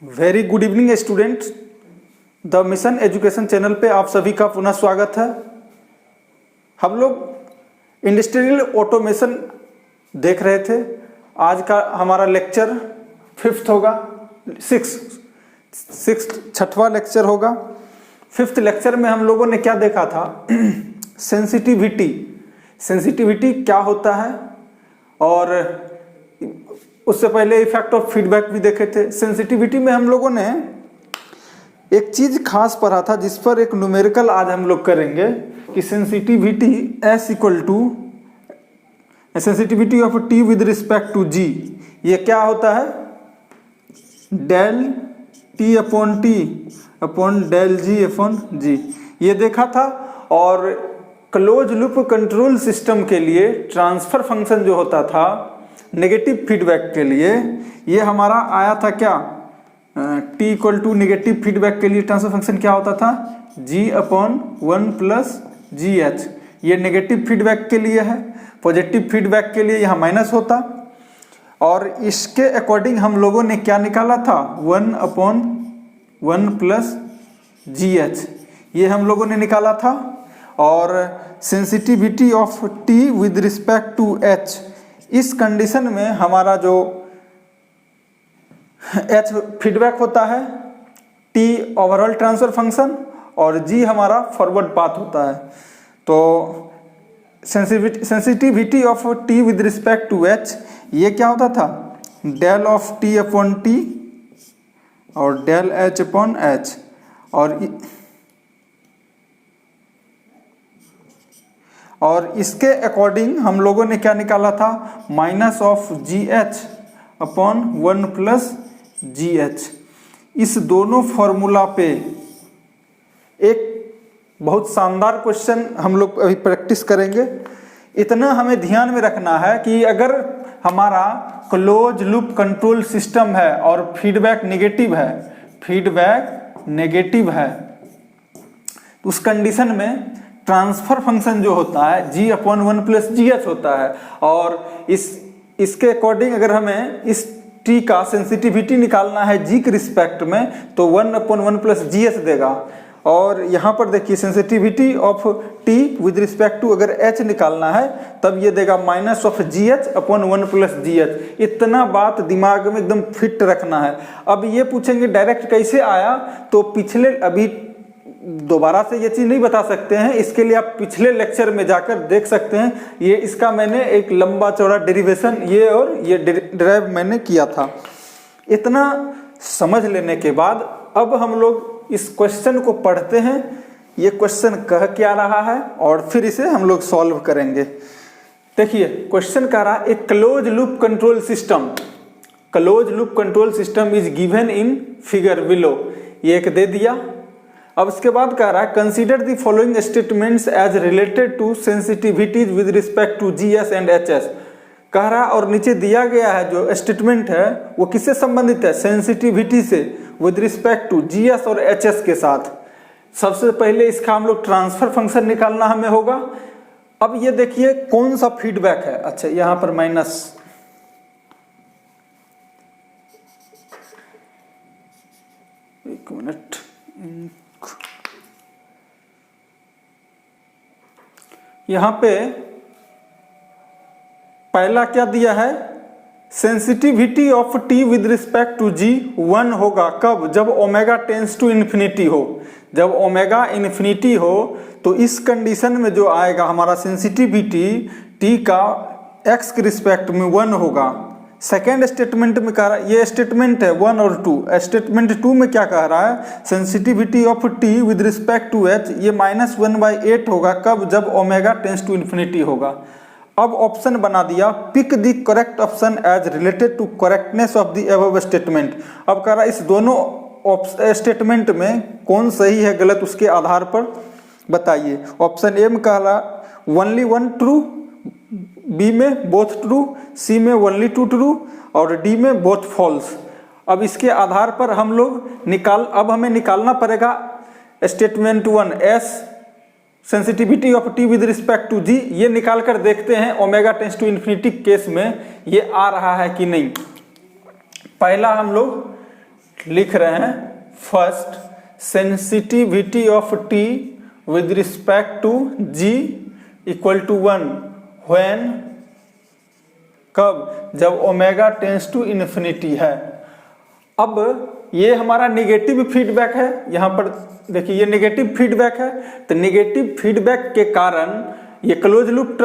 Very good evening students. The mission education channel पे आप सभी का पुनः स्वागत है। हम लोग इंडस्ट्रियल ऑटोमेशन देख रहे थे। आज का हमारा लेक्चर फिफ्थ होगा, छठवां लेक्चर होगा। फिफ्थ लेक्चर में हम लोगों ने क्या देखा था? सेंसिटिविटी क्या होता है, और उससे पहले इफेक्ट ऑफ फीडबैक भी देखे थे। सेंसिटिविटी में हम लोगों ने एक चीज खास पढ़ा था, जिस पर एक न्यूमेरिकल आज हम लोग करेंगे कि sensitivity S equal to sensitivity of T with respect to G. ये क्या होता है? Del T upon T upon del G upon G, ये देखा था। और क्लोज लूप कंट्रोल सिस्टम के लिए ट्रांसफर फंक्शन जो होता था नेगेटिव फीडबैक के लिए, ये हमारा आया था क्या? T equal to negative feedback के लिए ट्रांसफर फंक्शन क्या होता था? G upon 1 plus G H. ये नेगेटिव फीडबैक के लिए है। पॉजिटिव फीडबैक के लिए यहाँ माइनस होता। और इसके अकॉर्डिंग हम लोगों ने क्या निकाला था? 1 अपॉन 1 प्लस जी एच, ये हम लोगों ने निकाला था। और sensitivity of T with respect to H, इस कंडीशन में हमारा जो एच फीडबैक होता है, टी ओवरऑल ट्रांसफर फंक्शन और जी हमारा फॉरवर्ड पाथ होता है। तो sensitivity of T with respect to H, ये क्या होता था? Del of T upon T और डेल एच अपॉन एच। और इसके अकॉर्डिंग हम लोगों ने क्या निकाला था? Minus of G H upon 1 plus G H. इस दोनों फॉर्मूला पे एक बहुत शानदार क्वेश्चन हम लोग अभी प्रैक्टिस करेंगे। इतना हमें ध्यान में रखना है कि अगर हमारा क्लोज लूप कंट्रोल सिस्टम है और फीडबैक नेगेटिव है, तो उस कंडीशन में ट्रांसफर फंक्शन जो होता है G upon 1 plus G H होता है। और इसके अकॉर्डिंग अगर हमें इस टी का सेंसिटिविटी निकालना है जी के रिस्पेक्ट में, तो 1 अपॉन 1 प्लस जी एच देगा। और यहाँ पर देखिए sensitivity of T with respect to अगर एच निकालना है, तब ये देगा minus of G H upon 1 plus G H. इतना बात दिमाग में एकदम फिट रखना है। अब ये पूछेंगे डायरेक्ट कैसे आया, तो पिछले अभी दोबारा से ये चीज नहीं बता सकते हैं। इसके लिए आप पिछले लेक्चर में जाकर देख सकते हैं। ये इसका मैंने एक लंबा चौड़ा डेरिवेशन ये डिराइव मैंने किया था। इतना समझ लेने के बाद अब हम लोग इस क्वेश्चन को पढ़ते हैं। ये क्वेश्चन कह क्या रहा है और फिर इसे हम लोग सॉल्व करेंगे। देखिए क्वेश्चन कह रहा है a close loop control system is given in figure below. ये एक दे दिया। अब इसके बाद कह रहा है consider the following statements as related to sensitivities with respect to Gs and Hs. कह रहा है और नीचे दिया गया है जो स्टेटमेंट है वो किससे संबंधित है? सेंसिटिविटी से विद रिस्पेक्ट टू जीएस और एचएस के साथ। सबसे पहले इसका हम लोग ट्रांसफर फंक्शन निकालना हमें होगा। अब ये देखिए कौन सा फीडबैक है। अच्छा, यहां पर माइनस, एक मिनट, यहां पे पहला क्या दिया है? Sensitivity of T with respect to G 1 होगा। कब? जब ओमेगा टेंस टू इन्फिनिटी हो। जब ओमेगा इन्फिनिटी हो तो इस कंडीशन में जो आएगा हमारा सेंसिटिविटी टी का एक्स के रिस्पेक्ट में 1 होगा। सेकेंड स्टेटमेंट में कह रहा है, ये स्टेटमेंट है 1 और 2। स्टेटमेंट 2 में क्या कह रहा है? Sensitivity of T with respect to H, ये -1/8 होगा। कब? जब ओमेगा टेंस टू इन्फिनिटी होगा। अब ऑप्शन बना दिया, pick the correct option as related to correctness of the above statement. अब कह रहा है इस दोनों स्टेटमेंट में कौन सही है गलत, उसके आधार पर बताइए। ऑप्शन ए में कह रहा ओनली 1 ट्रू, बी में बोथ ट्रू, सी में ओनली 2 ट्रू और डी में बोथ फॉल्स। अब इसके आधार पर हम लोग अब हमें निकालना पड़ेगा statement 1 S sensitivity of T with respect to G. ये निकाल कर देखते हैं omega tends to infinity case में ये आ रहा है कि नहीं। पहला हम लोग लिख रहे हैं first sensitivity of T with respect to G equal to 1 when, कब, जब ओमेगा टेंस टू इन्फिनिटी है। अब ये हमारा नेगेटिव फीडबैक है, यहाँ पर देखिए ये नेगेटिव फीडबैक है, तो नेगेटिव फीडबैक के कारण ये क्लोज लूप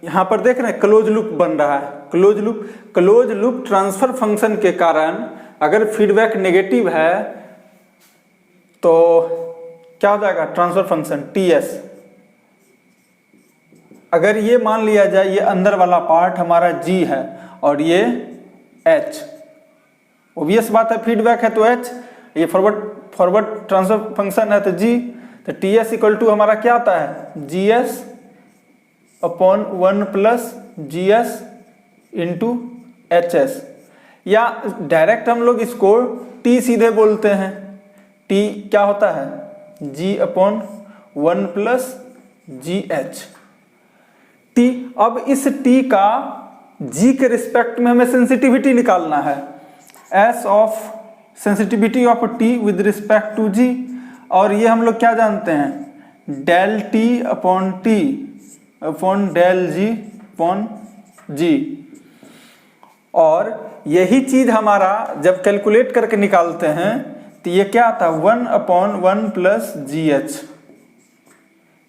यहाँ पर देख रहे हैं क्लोज लूप बन रहा है, क्लोज लूप ट्रांसफर फंक्शन के कारण अगर फीडबैक नेगेटिव है तो क्या हो जाएगा, ट्रांसफर फंक्शन टीएस। अगर ये मान लिया जाए ये अंदर वाला पार्ट हमारा जी है और ये एच, ओबियस बात है फीडबैक है तो एच, ये फॉरवर्ड ट्रांसफर फंक्शन है तो जी, तो टीएस इक्वल टू हमारा क्या आता है, GS upon 1 plus GS into H S, या डायरेक्ट हम लोग इसको टी सीधे बोलते हैं, टी क्या होता है, G upon 1 plus G H T. अब इस टी का जी के रिस्पेक्ट में हमें सेंसिटिविटी निकालना है, S of sensitivity of T with respect to G, और ये हम लोग क्या जानते हैं, del T upon T upon del G upon G. और यही चीज हमारा जब कैलकुलेट करके निकालते हैं तो ये क्या आता है, 1 अपॉन 1 प्लस जी एच,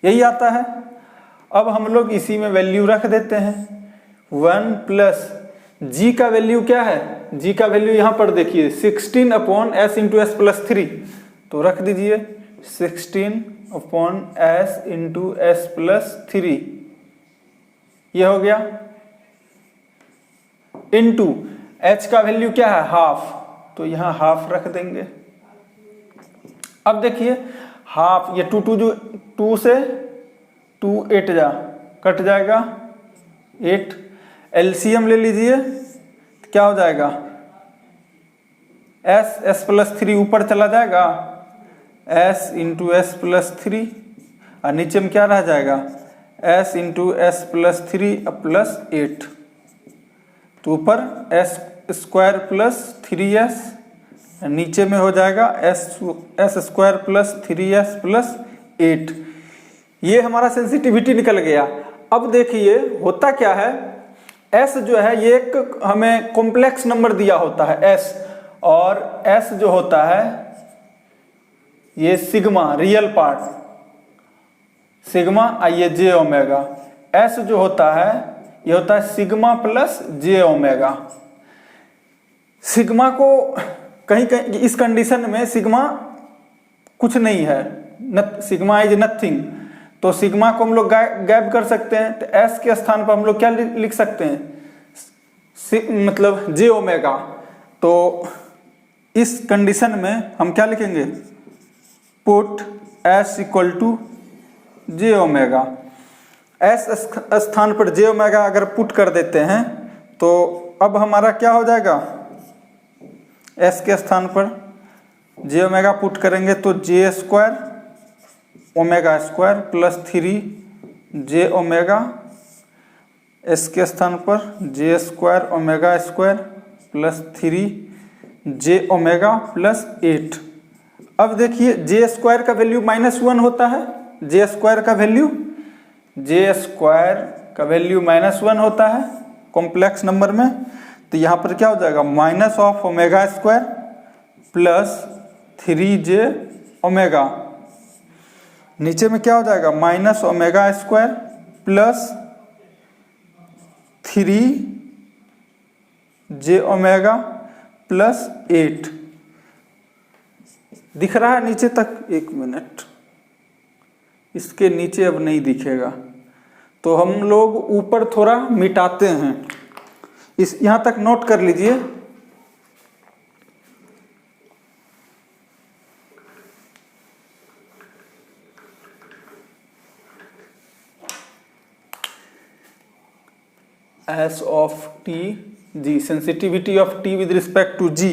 यही आता है। अब हम लोग इसी में वैल्यू रख देते हैं, 1 प्लस जी का वैल्यू क्या है, जी का वैल्यू यहाँ पर देखिए 16 upon S into S plus 3, तो रख दीजिए 16 upon S into S plus 3, ये हो गया, इंटू एच का वैल्यू क्या है, हाफ, तो यहाँ हाफ रख देंगे। अब देखिए हाफ, ये 2 से 2 8 जा कट जाएगा 8, एलसीएम ले लीजिए तो क्या हो जाएगा, एस प्लस 3 ऊपर चला जाएगा, एस इंटू एस प्लस 3, और नीचे में क्या रह जाएगा, S into S plus 3 plus 8, तो ऊपर एस स्क्वायर प्लस 3s, नीचे में हो जाएगा S square plus 3s plus 8। ये हमारा सेंसिटिविटी निकल गया। अब देखिए होता क्या है, s जो है ये एक हमें कॉम्प्लेक्स नंबर दिया होता है s, और s जो होता है ये सिग्मा रियल पार्ट, सिग्मा आइए जे ओमेगा, s जो होता है ये होता है सिग्मा प्लस जे ओमेगा। सिग्मा को कहीं कहीं इस कंडीशन में सिग्मा कुछ नहीं है, सिग्मा इज नथिंग, तो सिग्मा को हम लोग गैप कर सकते हैं, तो एस के स्थान पर हम लोग क्या लिख सकते हैं, मतलब जे ओमेगा। तो इस कंडीशन में हम क्या लिखेंगे, put S equal to J omega. S स्थान पर जे ओमेगा अगर पुट कर देते हैं तो अब हमारा क्या हो जाएगा, एस के स्थान पर जे ओमेगा पुट करेंगे तो जे स्क्वायर ओमेगा स्क्वायर प्लस 3 जे ओमेगा, एस के स्थान पर जे स्क्वायर ओमेगा स्क्वायर प्लस 3 जे ओमेगा प्लस 8। अब देखिए जे स्क्वायर का वैल्यू -1 होता है, जे स्क्वायर का वैल्यू -1 होता है कॉम्प्लेक्स नंबर में, तो यहाँ पर क्या हो जाएगा, minus of omega square plus 3 J omega, नीचे में क्या हो जाएगा, माइनस ओमेगा स्क्वायर प्लस 3 जे ओमेगा प्लस 8। दिख रहा है नीचे तक, 1 मिनट, इसके नीचे अब नहीं दिखेगा, तो हम लोग ऊपर थोड़ा मिटाते हैं, इस यहाँ तक नोट कर लीजिए। S of T G, sensitivity of T with respect to G,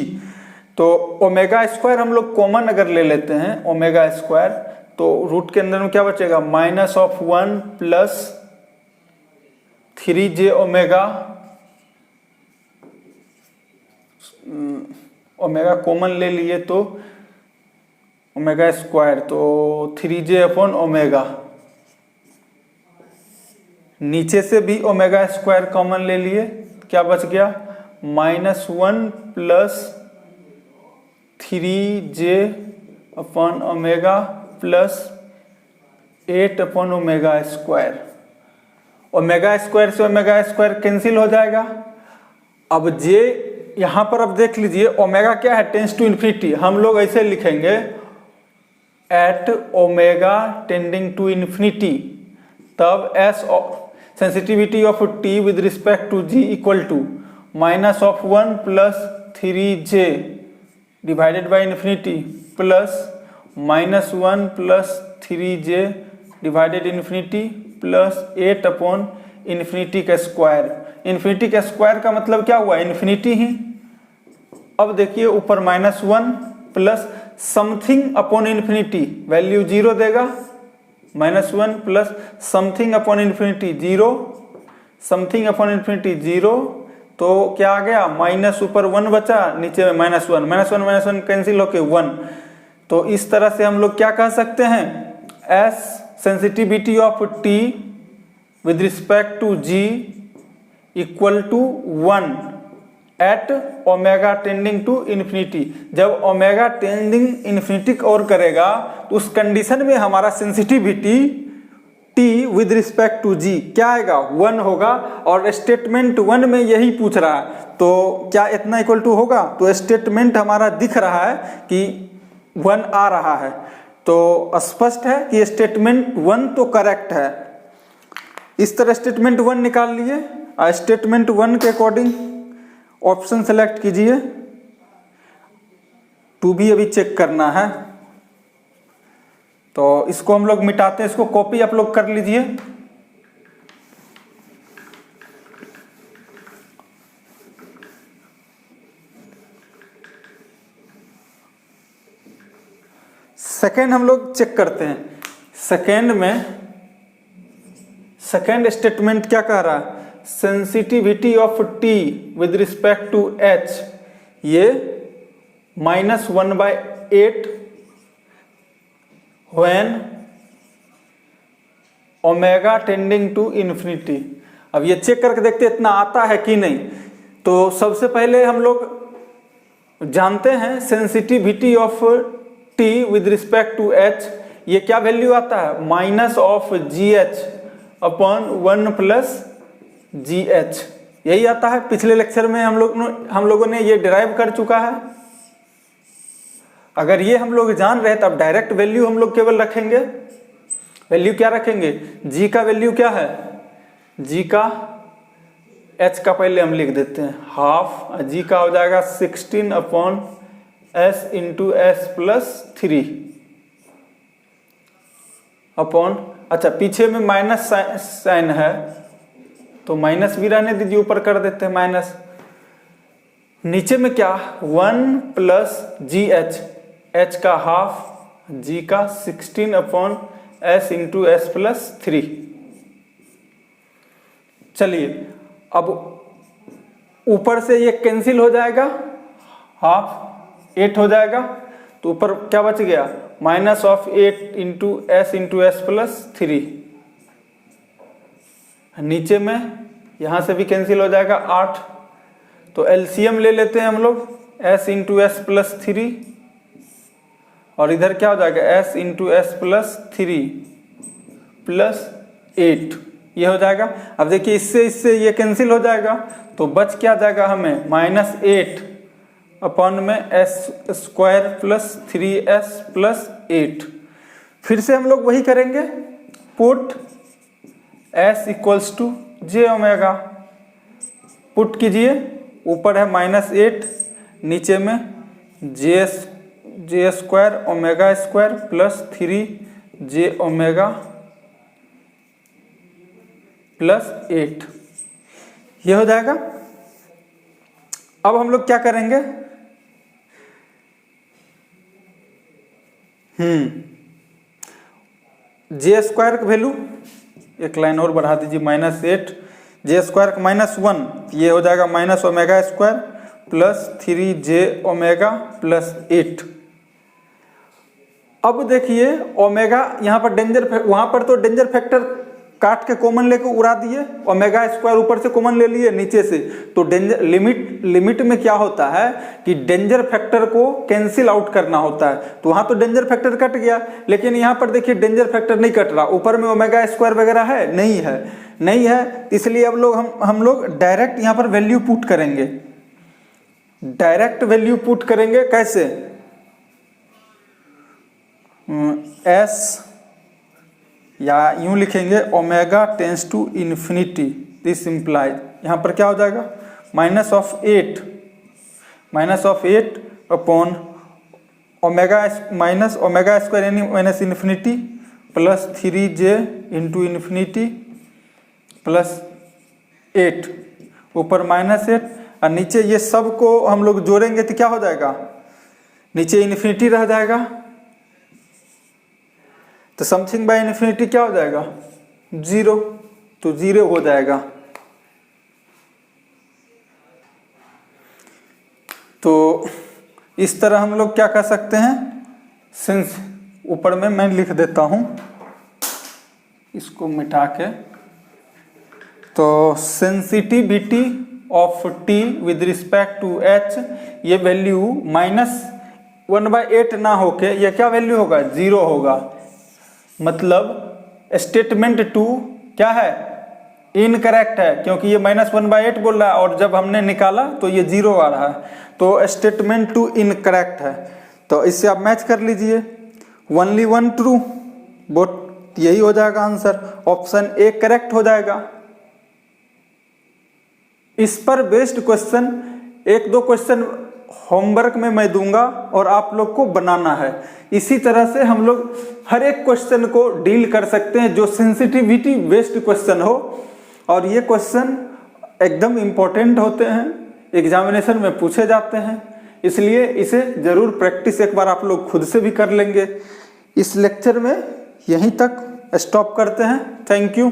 तो ओमेगा स्क्वायर हम लोग कॉमन अगर ले लेते हैं ओमेगा स्क्वायर, तो रूट के अंदर में क्या बचेगा, -1 प्लस 3 जे ओमेगा ओमेगा कॉमन ले लिए तो ओमेगा स्क्वायर, तो 3j अपॉन ओमेगा, नीचे से भी ओमेगा स्क्वायर कॉमन ले लिए, क्या बच गया -1 plus 3j upon omega plus 8 upon omega square. Omega square से ओमेगा स्क्वायर कैंसिल हो जाएगा। अब जे यहाँ पर अब देख लीजिए ओमेगा क्या है, टेंस टू इन्फिनिटी, हम लोग ऐसे लिखेंगे at omega tending to infinity, तब S sensitivity of T with respect to G equal to -1 plus 3j divided by infinity plus -1 plus 3j divided infinity plus 8 upon infinity का square. Infinity का square का मतलब क्या हुआ, infinity ही। अब देखिए ऊपर -1 plus something upon infinity, value 0 देगा, -1 plus something upon infinity 0, something upon infinity 0, तो क्या आ गया माइनस ऊपर 1 बचा, नीचे में -1, -1 कैंसिल होके 1। तो इस तरह से हम लोग क्या कह सकते हैं, S sensitivity of T with respect to G equal to 1 at omega tending to infinity. जब ओमेगा टेंडिंग इन्फिनिटी की ओर करेगा तो उस कंडीशन में हमारा sensitivity T with respect to G क्या आएगा, 1 होगा। और स्टेटमेंट 1 में यही पूछ रहा है, तो क्या इतना इक्वल टू होगा, तो स्टेटमेंट हमारा दिख रहा है कि 1 आ रहा है, तो स्पष्ट है कि स्टेटमेंट 1 तो करेक्ट है। इस तरह स्टेटमेंट 1 निकाल लिए। स्टेटमेंट 1 के अकॉर्डिंग ऑप्शन सेलेक्ट कीजिए, टू भी अभी चेक करना है, तो इसको हम लोग मिटाते हैं, इसको कॉपी आप लोग कर लीजिए। सेकेंड हम लोग चेक करते हैं। सेकेंड में सेकेंड स्टेटमेंट क्या कह रहा है, sensitivity of T with respect to H, ये -1/8 when omega tending to infinity. अब ये चेक करके देखते इतना आता है कि नहीं। तो सबसे पहले हम लोग जानते हैं sensitivity of T with respect to H, ये क्या वैल्यू आता है, -GH अपॉन 1 प्लस GH, यही आता है। पिछले लेक्चर में हम लोगों ने ये डिराइव कर चुका है। अगर ये हम लोग जान रहे तो अब डायरेक्ट वैल्यू हम लोग केवल रखेंगे। वैल्यू क्या रखेंगे, जी का वैल्यू क्या है, जी का एच का पहले हम लिख देते हैं हाफ, जी का हो जाएगा 16 upon s into S plus 3 upon, अच्छा पीछे में माइनस साइन है तो माइनस भी रहने दीजिए, ऊपर कर देते हैं माइनस। नीचे में क्या 1 प्लस GH, h का हाफ, g का 16 upon s into S plus 3। चलिए अब ऊपर से ये कैंसिल हो जाएगा, हाफ 8 हो जाएगा, तो ऊपर क्या बच गया -8 इंटू एस प्लस 3। नीचे में यहां से भी कैंसिल हो जाएगा 8, तो एलसीएम ले लेते हैं हम लोग, s इंटू एस प्लस 3 और इधर क्या हो जाएगा s into S plus 3 plus 8, ये हो जाएगा। अब देखिए इससे ये कैंसिल हो जाएगा, तो बच क्या जाएगा हमें -8 अपॉन में s square plus 3s plus 8। फिर से हम लोग वही करेंगे, put s equals to j omega, put कीजिए, ऊपर है -8, नीचे में J square omega square plus 3j omega plus 8, ये हो जाएगा। अब हम लोग क्या करेंगे, जे स्क्वायर का वैल्यू एक लाइन और बढ़ा दीजिए, -8 जे स्क्वायर का -1, ये हो जाएगा minus omega square plus 3j omega plus 8। अब देखिए ओमेगा यहाँ पर डेंजर, वहाँ पर तो डेंजर फैक्टर काट के कॉमन लेके उड़ा दिए, ओमेगा स्क्वायर ऊपर से कॉमन ले लिए नीचे से, तो डेंजर लिमिट में क्या होता है कि डेंजर फैक्टर को कैंसिल आउट करना होता है, तो वहाँ तो डेंजर फैक्टर कट गया, लेकिन यहाँ पर देखिए डेंजर फैक्टर नहीं कट रहा, ऊपर में ओमेगा स्क्वायर वगैरह है नहीं है, इसलिए अब लोग हम लोग डायरेक्ट यहाँ पर वैल्यू पुट करेंगे, डायरेक्ट वैल्यू पुट करेंगे। कैसे? एस या यूं लिखेंगे omega tends to infinity, this implies, यहाँ पर क्या हो जाएगा minus of 8 upon omega minus omega square यानी minus infinity plus 3j into infinity plus 8, ऊपर -8 और नीचे ये सब को हम लोग जोड़ेंगे तो क्या हो जाएगा, नीचे इन्फिनिटी रह जाएगा, तो समथिंग बाय इन्फिनिटी क्या हो जाएगा 0, तो 0 हो जाएगा। तो इस तरह हम लोग क्या कर सकते हैं, सिंस ऊपर में मैं लिख देता हूं इसको मिटा के, तो sensitivity of T with respect to H, ये वैल्यू -1/8 ना होके ये क्या वैल्यू होगा 0 होगा, मतलब स्टेटमेंट 2 क्या है इनकरेक्ट है, क्योंकि ये -1/8 बोल रहा है और जब हमने निकाला तो ये 0 आ रहा है, तो स्टेटमेंट 2 इनकरेक्ट है। तो इससे आप मैच कर लीजिए, ओनली 1 ट्रू, बोट यही हो जाएगा आंसर, ऑप्शन ए करेक्ट हो जाएगा। इस पर बेस्ड क्वेश्चन 1-2 क्वेश्चन होमवर्क में मैं दूंगा और आप लोग को बनाना है। इसी तरह से हम लोग हर एक क्वेश्चन को डील कर सकते हैं जो सेंसिटिविटी बेस्ड क्वेश्चन हो, और ये क्वेश्चन एकदम इम्पोर्टेंट होते हैं, एग्जामिनेशन में पूछे जाते हैं, इसलिए इसे जरूर प्रैक्टिस एक बार आप लोग खुद से भी कर लेंगे। इस लेक्चर में यहीं तक स्टॉप करते हैं। Thank you.